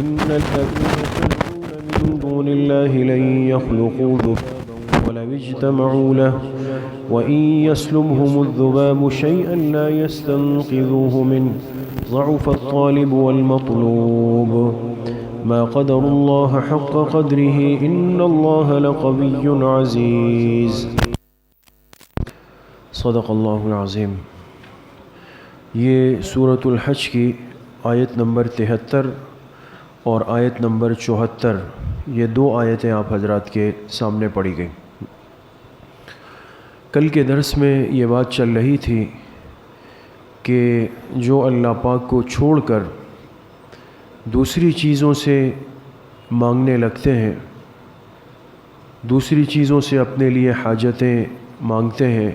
إن الذين تدعون من دون الله لن يخلقوا ذبابا ولو اجتمعوا له وإن يسلبهم الذباب شيئا لا يستنقذوه منه ضعف الطالب والمطلوب ما قدر الله حق قدره إن الله لقوي عزيز صدق اللہ العظیم۔ یہ سورۃ الحج کی آیت نمبر 73 اور آیت نمبر 74، یہ دو آیتیں آپ حضرات کے سامنے پڑھی گئیں۔ کل کے درس میں یہ بات چل رہی تھی کہ جو اللہ پاک کو چھوڑ کر دوسری چیزوں سے مانگنے لگتے ہیں، دوسری چیزوں سے اپنے لیے حاجتیں مانگتے ہیں،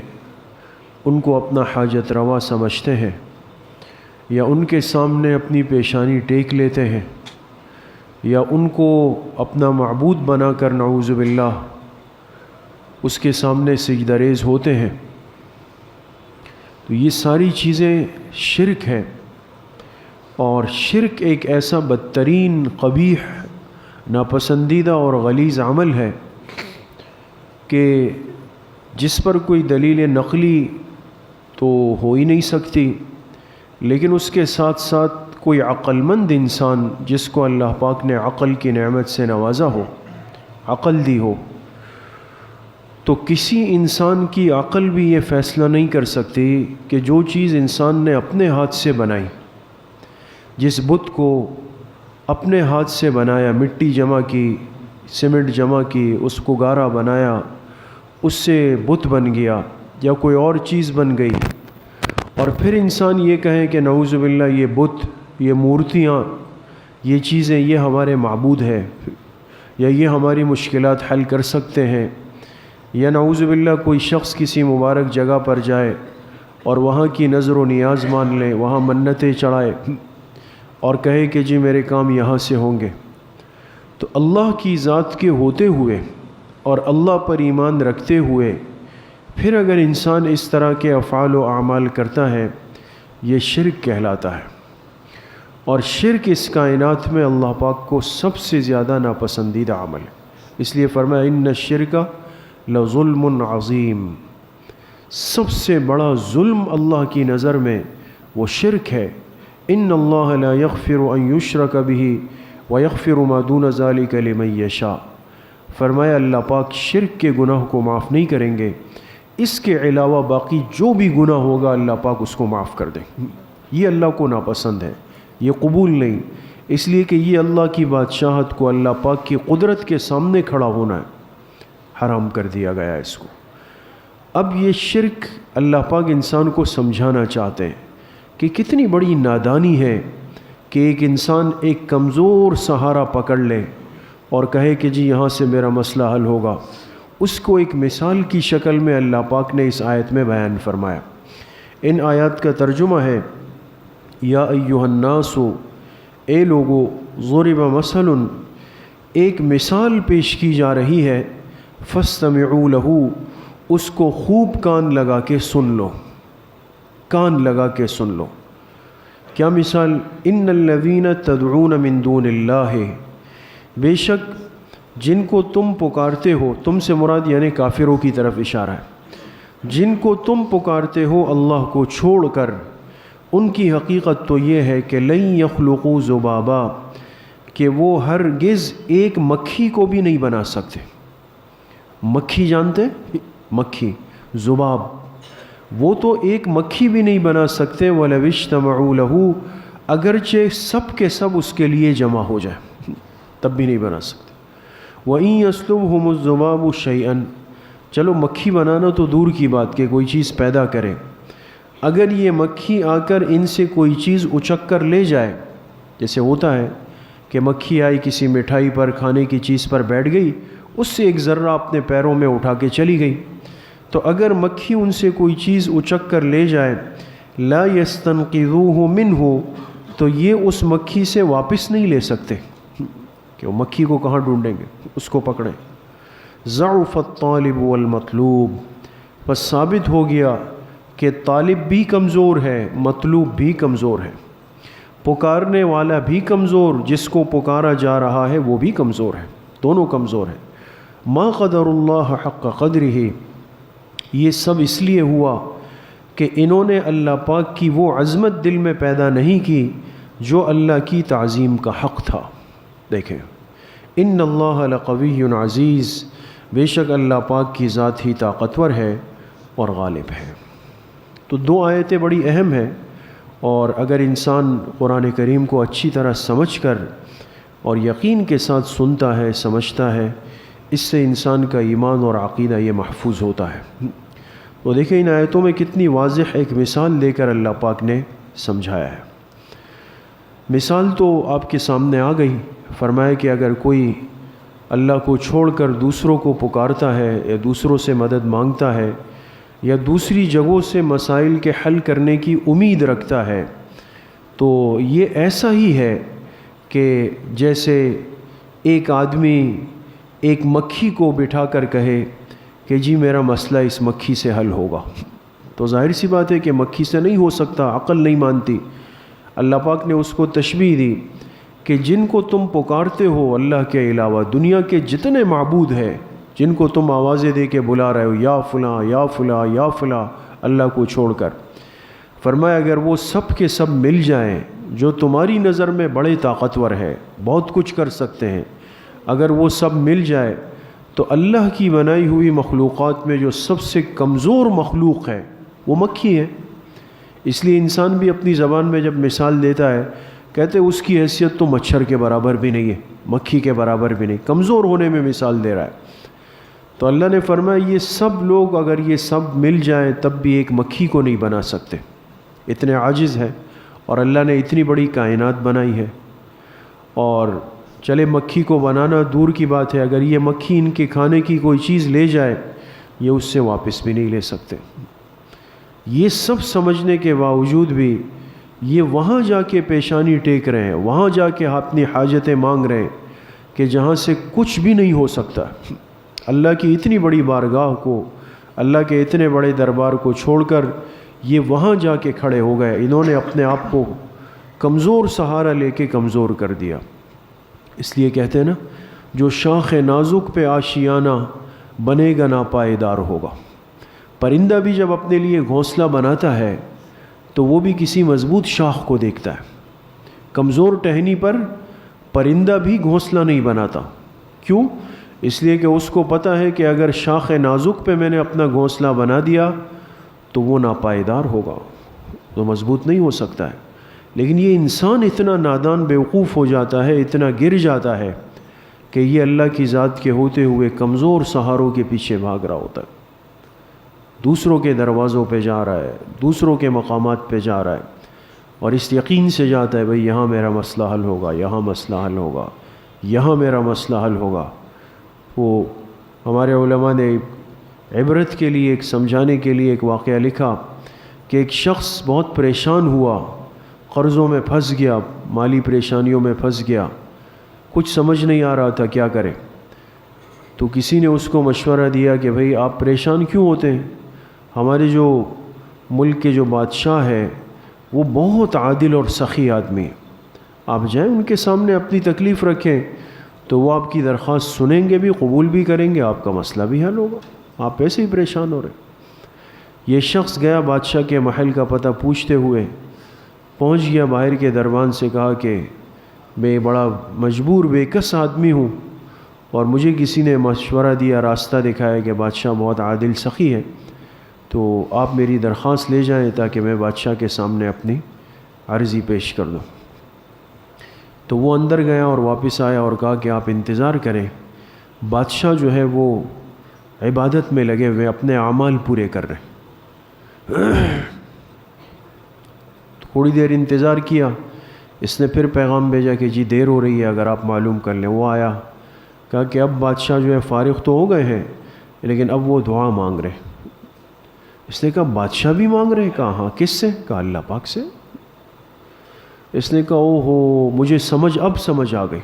ان کو اپنا حاجت روا سمجھتے ہیں یا ان کے سامنے اپنی پیشانی ٹیک لیتے ہیں یا ان کو اپنا معبود بنا کر نعوذ باللہ اس کے سامنے سجدہ ریز ہوتے ہیں، تو یہ ساری چیزیں شرک ہے۔ اور شرک ایک ایسا بدترین قبیح ناپسندیدہ اور غلیظ عمل ہے کہ جس پر کوئی دلیل نقلی تو ہو ہی نہیں سکتی، لیکن اس کے ساتھ ساتھ کوئی عقل مند انسان جس کو اللہ پاک نے عقل کی نعمت سے نوازا ہو، عقل دی ہو، تو کسی انسان کی عقل بھی یہ فیصلہ نہیں کر سکتی کہ جو چیز انسان نے اپنے ہاتھ سے بنائی، جس بت کو اپنے ہاتھ سے بنایا، مٹی جمع کی، سیمنٹ جمع کی، اس کو گارا بنایا، اس سے بت بن گیا یا کوئی اور چیز بن گئی، اور پھر انسان یہ کہے کہ نعوذ باللہ یہ بت، یہ مورتیاں، یہ چیزیں یہ ہمارے معبود ہیں یا یہ ہماری مشکلات حل کر سکتے ہیں، یا نعوذ باللہ کوئی شخص کسی مبارک جگہ پر جائے اور وہاں کی نظر و نیاز مان لے، وہاں منتیں چڑھائے اور کہے کہ جی میرے کام یہاں سے ہوں گے۔ تو اللہ کی ذات کے ہوتے ہوئے اور اللہ پر ایمان رکھتے ہوئے پھر اگر انسان اس طرح کے افعال و اعمال کرتا ہے، یہ شرک کہلاتا ہے۔ اور شرک اس کائنات میں اللہ پاک کو سب سے زیادہ ناپسندیدہ عمل ہے، اس لیے فرمایا ان الشرک لظلم عظیم، سب سے بڑا ظلم اللہ کی نظر میں وہ شرک ہے۔ ان اللہ لا یغفر ان یشرک بہ ویغفر ما دون ذلک لمن یشاء، فرمایا اللہ پاک شرک کے گناہ کو معاف نہیں کریں گے، اس کے علاوہ باقی جو بھی گناہ ہوگا اللہ پاک اس کو معاف کر دیں۔ یہ اللہ کو ناپسند ہے، یہ قبول نہیں، اس لیے کہ یہ اللہ کی بادشاہت کو، اللہ پاک کی قدرت کے سامنے کھڑا ہونا ہے، حرام کر دیا گیا ہے اس کو۔ اب یہ شرک اللہ پاک انسان کو سمجھانا چاہتے ہیں کہ کتنی بڑی نادانی ہے کہ ایک انسان ایک کمزور سہارا پکڑ لے اور کہے کہ جی یہاں سے میرا مسئلہ حل ہوگا۔ اس کو ایک مثال کی شکل میں اللہ پاک نے اس آیت میں بیان فرمایا۔ ان آیات کا ترجمہ ہے یا ایھا الناس، اے لوگو، ضرب مثل، ایک مثال پیش کی جا رہی ہے، فاستمعوا لہ، اس کو خوب کان لگا کے سن لو، کان لگا کے سن لو۔ کیا مثال؟ ان الذین تدعون من دون اللہ، بے شک جن کو تم پکارتے ہو، تم سے مراد یعنی کافروں کی طرف اشارہ ہے، جن کو تم پکارتے ہو اللہ کو چھوڑ کر، ان کی حقیقت تو یہ ہے کہ لن یخلقوا ذبابا، کہ وہ ہرگز ایک مکھی کو بھی نہیں بنا سکتے۔ مکھی جانتے؟ مکھی، ذباب، وہ تو ایک مکھی بھی نہیں بنا سکتے، وَلَوِ اجْتَمَعُوا لَهُ، اگرچہ سب کے سب اس کے لیے جمع ہو جائے تب بھی نہیں بنا سکتے۔ وَإِن يَسْلُبْهُمُ الذُّبَابُ شَيْئًا، چلو مکھی بنانا تو دور کی بات کہ کوئی چیز پیدا کرے، اگر یہ مکھی آ کر ان سے کوئی چیز اچک کر لے جائے، جیسے ہوتا ہے کہ مکھی آئی کسی مٹھائی پر، کھانے کی چیز پر بیٹھ گئی، اس سے ایک ذرہ اپنے پیروں میں اٹھا کے چلی گئی، تو اگر مکھی ان سے کوئی چیز اچک کر لے جائے، لا يستنقذوه منه، تو یہ اس مکھی سے واپس نہیں لے سکتے کہ وہ مکھی کو کہاں ڈھونڈیں گے، اس کو پکڑیں۔ ضعف الطالب والمطلوب، بس ثابت ہو گیا کہ طالب بھی کمزور ہے، مطلوب بھی کمزور ہے۔ پکارنے والا بھی کمزور، جس کو پکارا جا رہا ہے وہ بھی کمزور ہے، دونوں کمزور ہیں۔ ما قدر اللہ حق قدرہ، یہ سب اس لیے ہوا کہ انہوں نے اللہ پاک کی وہ عظمت دل میں پیدا نہیں کی جو اللہ کی تعظیم کا حق تھا۔ دیکھیں، ان اللہ لقوی عزیز، بے شک اللہ پاک کی ذات ہی طاقتور ہے اور غالب ہے۔ تو دو آیتیں بڑی اہم ہیں، اور اگر انسان قرآن کریم کو اچھی طرح سمجھ کر اور یقین کے ساتھ سنتا ہے، سمجھتا ہے، اس سے انسان کا ایمان اور عقیدہ یہ محفوظ ہوتا ہے۔ تو دیکھیں ان آیتوں میں کتنی واضح ایک مثال دے کر اللہ پاک نے سمجھایا ہے۔ مثال تو آپ کے سامنے آ گئی، فرمایا کہ اگر کوئی اللہ کو چھوڑ کر دوسروں کو پکارتا ہے یا دوسروں سے مدد مانگتا ہے یا دوسری جگہوں سے مسائل کے حل کرنے کی امید رکھتا ہے، تو یہ ایسا ہی ہے کہ جیسے ایک آدمی ایک مکھی کو بٹھا کر کہے کہ جی میرا مسئلہ اس مکھی سے حل ہوگا، تو ظاہر سی بات ہے کہ مکھی سے نہیں ہو سکتا، عقل نہیں مانتی۔ اللہ پاک نے اس کو تشبیہ دی کہ جن کو تم پکارتے ہو اللہ کے علاوہ، دنیا کے جتنے معبود ہیں جن کو تم آوازیں دے کے بلا رہے ہو، یا فلاں یا فلاں یا فلاں، اللہ کو چھوڑ کر، فرمایا اگر وہ سب کے سب مل جائیں جو تمہاری نظر میں بڑے طاقتور ہے، بہت کچھ کر سکتے ہیں، اگر وہ سب مل جائے تو اللہ کی بنائی ہوئی مخلوقات میں جو سب سے کمزور مخلوق ہے وہ مکھی ہے۔ اس لیے انسان بھی اپنی زبان میں جب مثال دیتا ہے کہتے اس کی حیثیت تو مچھر کے برابر بھی نہیں ہے، مکھی کے برابر بھی نہیں، کمزور ہونے میں مثال دے رہا ہے۔ تو اللہ نے فرمایا یہ سب لوگ اگر یہ سب مل جائیں تب بھی ایک مکھی کو نہیں بنا سکتے، اتنے عاجز ہیں، اور اللہ نے اتنی بڑی کائنات بنائی ہے۔ اور چلے مکھی کو بنانا دور کی بات ہے، اگر یہ مکھی ان کے کھانے کی کوئی چیز لے جائے یہ اس سے واپس بھی نہیں لے سکتے۔ یہ سب سمجھنے کے باوجود بھی یہ وہاں جا کے پیشانی ٹیک رہے ہیں، وہاں جا کے اپنی حاجتیں مانگ رہے ہیں کہ جہاں سے کچھ بھی نہیں ہو سکتا۔ اللہ کی اتنی بڑی بارگاہ کو، اللہ کے اتنے بڑے دربار کو چھوڑ کر یہ وہاں جا کے کھڑے ہو گئے، انہوں نے اپنے آپ کو کمزور سہارا لے کے کمزور کر دیا۔ اس لیے کہتے ہیں نا، جو شاخ نازک پہ آشیانہ بنے گا ناپائیدار ہوگا۔ پرندہ بھی جب اپنے لیے گھونسلہ بناتا ہے تو وہ بھی کسی مضبوط شاخ کو دیکھتا ہے، کمزور ٹہنی پر پرندہ بھی گھونسلہ نہیں بناتا۔ کیوں؟ اس لیے کہ اس کو پتہ ہے کہ اگر شاخ نازک پہ میں نے اپنا گھونسلہ بنا دیا تو وہ ناپائیدار ہوگا، تو مضبوط نہیں ہو سکتا ہے۔ لیکن یہ انسان اتنا نادان بیوقوف ہو جاتا ہے، اتنا گر جاتا ہے کہ یہ اللہ کی ذات کے ہوتے ہوئے کمزور سہاروں کے پیچھے بھاگ رہا ہوتا ہے، دوسروں کے دروازوں پہ جا رہا ہے، دوسروں کے مقامات پہ جا رہا ہے، اور اس یقین سے جاتا ہے بھئی یہاں میرا مسئلہ حل ہوگا، یہاں مسئلہ حل ہوگا، یہاں میرا مسئلہ حل ہوگا۔ وہ ہمارے علماء نے عبرت کے لیے، ایک سمجھانے کے لیے ایک واقعہ لکھا کہ ایک شخص بہت پریشان ہوا، قرضوں میں پھنس گیا، مالی پریشانیوں میں پھنس گیا، کچھ سمجھ نہیں آ رہا تھا کیا کرے۔ تو کسی نے اس کو مشورہ دیا کہ بھئی آپ پریشان کیوں ہوتے ہیں؟ ہمارے جو ملک کے جو بادشاہ ہے وہ بہت عادل اور سخی آدمی ہے، آپ جائیں ان کے سامنے اپنی تکلیف رکھیں تو وہ آپ کی درخواست سنیں گے بھی، قبول بھی کریں گے، آپ کا مسئلہ بھی حل ہوگا، آپ ایسے ہی پریشان ہو رہے۔ یہ شخص گیا بادشاہ کے محل کا پتہ پوچھتے ہوئے، پہنچ گیا باہر کے دروان سے، کہا کہ میں بڑا مجبور بے کس آدمی ہوں اور مجھے کسی نے مشورہ دیا، راستہ دکھایا کہ بادشاہ بہت عادل سخی ہے، تو آپ میری درخواست لے جائیں تاکہ میں بادشاہ کے سامنے اپنی عرضی پیش کر دوں۔ تو وہ اندر گیا اور واپس آیا اور کہا کہ آپ انتظار کریں، بادشاہ جو ہے وہ عبادت میں لگے ہوئے، اپنے اعمال پورے کر رہے ہیں۔ تھوڑی دیر انتظار کیا، اس نے پھر پیغام بھیجا کہ جی دیر ہو رہی ہے، اگر آپ معلوم کر لیں۔ وہ آیا، کہا کہ اب بادشاہ جو ہے فارغ تو ہو گئے ہیں لیکن اب وہ دعا مانگ رہے ہیں۔ اس نے کہا بادشاہ بھی مانگ رہے ہیں؟ کہا ہاں۔ کس سے؟ کہا اللہ پاک سے۔ اس نے کہا او ہو، مجھے اب سمجھ آ گئی،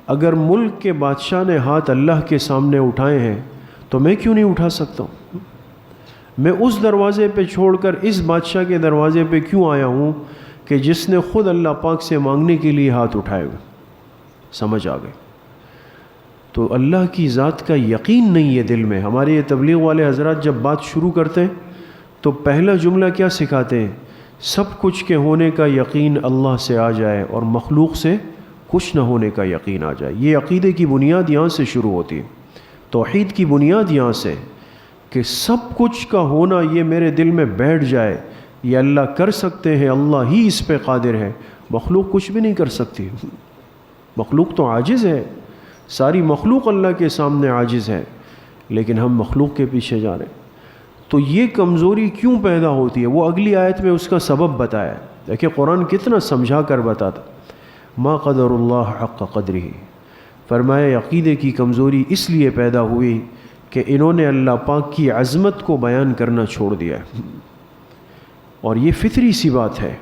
اگر ملک کے بادشاہ نے ہاتھ اللہ کے سامنے اٹھائے ہیں تو میں کیوں نہیں اٹھا سکتا ہوں؟ میں اس دروازے پہ چھوڑ کر اس بادشاہ کے دروازے پہ کیوں آیا ہوں کہ جس نے خود اللہ پاک سے مانگنے کے لیے ہاتھ اٹھائے ہوئے. سمجھ آ گئے. تو اللہ کی ذات کا یقین نہیں ہے دل میں. ہمارے یہ تبلیغ والے حضرات جب بات شروع کرتے ہیں تو پہلا جملہ کیا سکھاتے ہیں؟ سب کچھ کے ہونے کا یقین اللہ سے آ جائے اور مخلوق سے کچھ نہ ہونے کا یقین آ جائے. یہ عقیدے کی بنیاد یہاں سے شروع ہوتی ہے. توحید کی بنیاد یہاں سے کہ سب کچھ کا ہونا یہ میرے دل میں بیٹھ جائے. یہ اللہ کر سکتے ہیں، اللہ ہی اس پہ قادر ہے. مخلوق کچھ بھی نہیں کر سکتی. مخلوق تو عاجز ہے، ساری مخلوق اللہ کے سامنے عاجز ہے، لیکن ہم مخلوق کے پیچھے جا رہے ہیں. تو یہ کمزوری کیوں پیدا ہوتی ہے؟ وہ اگلی آیت میں اس کا سبب بتایا. دیکھیں قرآن کتنا سمجھا کر بتاتا. ما قدر اللہ حق قدرہ، فرمایا عقیدے کی کمزوری اس لیے پیدا ہوئی کہ انہوں نے اللہ پاک کی عظمت کو بیان کرنا چھوڑ دیا ہے. اور یہ فطری سی بات ہے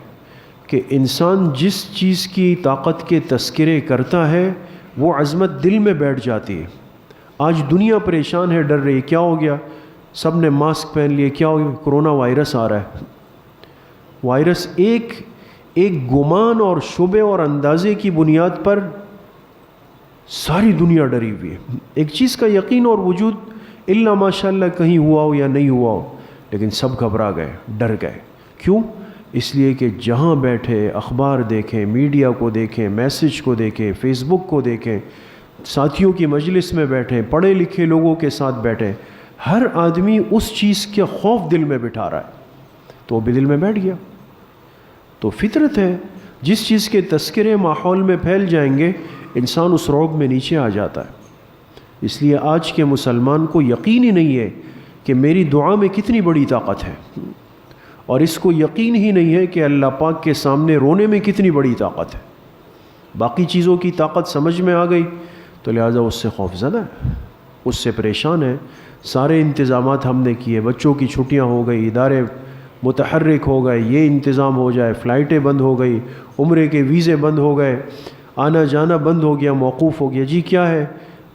کہ انسان جس چیز کی طاقت کے تذکرے کرتا ہے وہ عظمت دل میں بیٹھ جاتی ہے. آج دنیا پریشان ہے، ڈر رہی ہے. کیا ہو گیا؟ سب نے ماسک پہن لیے. کیا ہو گیا؟ کرونا وائرس آ رہا ہے. وائرس ایک گمان اور شبے اور اندازے کی بنیاد پر ساری دنیا ڈری ہوئی ہے. ایک چیز کا یقین اور وجود الا ماشاء اللہ کہیں ہوا ہو یا نہیں ہوا ہو، لیکن سب گھبرا گئے، ڈر گئے. کیوں؟ اس لیے کہ جہاں بیٹھے اخبار دیکھیں، میڈیا کو دیکھیں، میسج کو دیکھیں، فیس بک کو دیکھیں، ساتھیوں کی مجلس میں بیٹھیں، پڑھے لکھے لوگوں کے ساتھ بیٹھیں، ہر آدمی اس چیز کے خوف دل میں بٹھا رہا ہے، تو وہ بھی دل میں بیٹھ گیا. تو فطرت ہے، جس چیز کے تذکرے ماحول میں پھیل جائیں گے انسان اس رعب میں نیچے آ جاتا ہے. اس لیے آج کے مسلمان کو یقین ہی نہیں ہے کہ میری دعا میں کتنی بڑی طاقت ہے، اور اس کو یقین ہی نہیں ہے کہ اللہ پاک کے سامنے رونے میں کتنی بڑی طاقت ہے. باقی چیزوں کی طاقت سمجھ میں آ گئی تو لہٰذا اس سے خوف زدہ ہے، اس سے پریشان ہے. سارے انتظامات ہم نے کیے، بچوں کی چھٹیاں ہو گئی، ادارے متحرک ہو گئے، یہ انتظام ہو جائے، فلائٹیں بند ہو گئی، عمرے کے ویزے بند ہو گئے، آنا جانا بند ہو گیا، موقوف ہو گیا. جی کیا ہے؟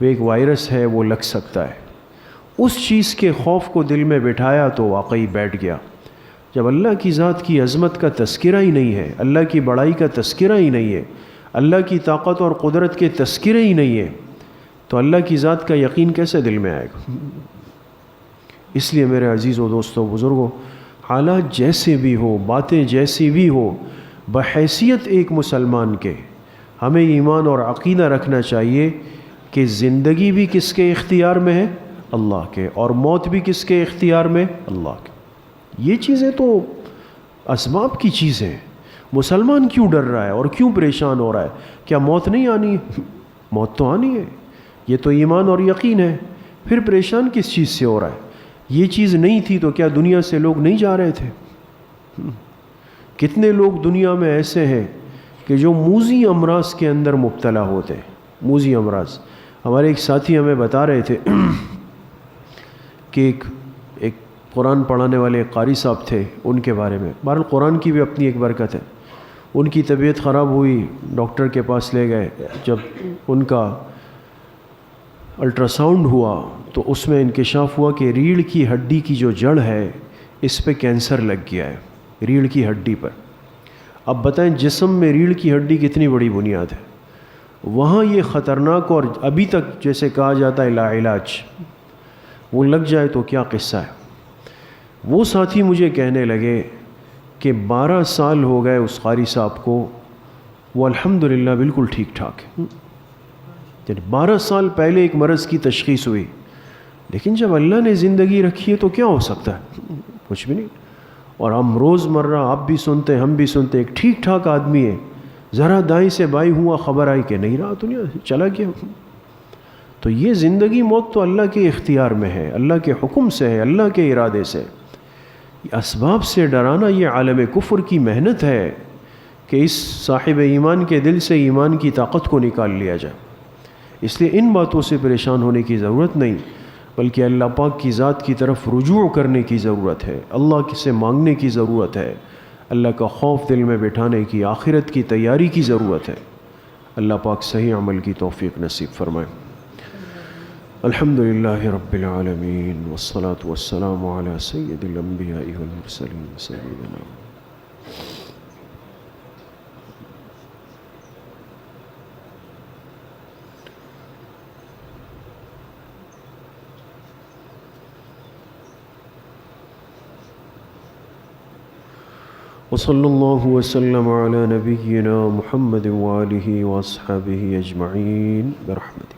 وہ ایک وائرس ہے، وہ لگ سکتا ہے. اس چیز کے خوف کو دل میں بٹھایا تو واقعی بیٹھ گیا. جب اللہ کی ذات کی عظمت کا تذکرہ ہی نہیں ہے، اللہ کی بڑائی کا تذکرہ ہی نہیں ہے، اللہ کی طاقت اور قدرت کے تذکرے ہی نہیں ہے، تو اللہ کی ذات کا یقین کیسے دل میں آئے گا؟ اس لیے میرے عزیزوں، دوستوں، بزرگوں، حالات جیسے بھی ہو، باتیں جیسی بھی ہو، بحیثیت ایک مسلمان کے ہمیں ایمان اور عقیدہ رکھنا چاہیے کہ زندگی بھی کس کے اختیار میں ہے؟ اللہ کے. اور موت بھی کس کے اختیار میں؟ اللہ کے. یہ چیزیں تو اسباب کی چیزیں. مسلمان کیوں ڈر رہا ہے اور کیوں پریشان ہو رہا ہے؟ کیا موت نہیں آنی ہے؟ موت تو آنی ہے. یہ تو ایمان اور یقین ہے. پھر پریشان کس چیز سے ہو رہا ہے؟ یہ چیز نہیں تھی تو کیا دنیا سے لوگ نہیں جا رہے تھے؟ کتنے لوگ دنیا میں ایسے ہیں کہ جو موذی امراض کے اندر مبتلا ہوتے ہیں. موذی امراض. ہمارے ایک ساتھی ہمیں بتا رہے تھے کہ ایک قرآن پڑھانے والے قاری صاحب تھے، ان کے بارے میں. بہرحال قرآن کی بھی اپنی ایک برکت ہے. ان کی طبیعت خراب ہوئی، ڈاکٹر کے پاس لے گئے. جب ان کا الٹرا ساؤنڈ ہوا تو اس میں انکشاف ہوا کہ ریڑھ کی ہڈی کی جو جڑ ہے اس پہ کینسر لگ گیا ہے، ریڑھ کی ہڈی پر. اب بتائیں جسم میں ریڑھ کی ہڈی کتنی بڑی بنیاد ہے، وہاں یہ خطرناک اور ابھی تک جیسے کہا جاتا ہے لا علاج، وہ لگ جائے تو کیا قصہ ہے. وہ ساتھی مجھے کہنے لگے کہ 12 سال ہو گئے اس قاری صاحب کو، وہ الحمدللہ بالکل ٹھیک ٹھاک ہے. 12 سال پہلے ایک مرض کی تشخیص ہوئی، لیکن جب اللہ نے زندگی رکھی ہے تو کیا ہو سکتا ہے؟ کچھ بھی نہیں. اور ہم روز مرہ آپ بھی سنتے ہم بھی سنتے، ایک ٹھیک ٹھاک آدمی ہے، ذرا دائیں سے بائیں ہوا خبر آئی کہ نہیں رہا دنیا، چلا گیا. تو یہ زندگی موت تو اللہ کے اختیار میں ہے، اللہ کے حکم سے ہے، اللہ کے ارادے سے. اسباب سے ڈرانا یہ عالم کفر کی محنت ہے کہ اس صاحب ایمان کے دل سے ایمان کی طاقت کو نکال لیا جائے. اس لیے ان باتوں سے پریشان ہونے کی ضرورت نہیں، بلکہ اللہ پاک کی ذات کی طرف رجوع کرنے کی ضرورت ہے، اللہ سے مانگنے کی ضرورت ہے، اللہ کا خوف دل میں بٹھانے کی، آخرت کی تیاری کی ضرورت ہے. اللہ پاک صحیح عمل کی توفیق نصیب فرمائے. الحمدللہ رب العالمین والصلاة والسلام علی سید الانبیاء والمرسلین سیدنا وصلی اللہ وسلم علی نبینا محمد وآلہ واصحابہ اجمعین برحمتہ۔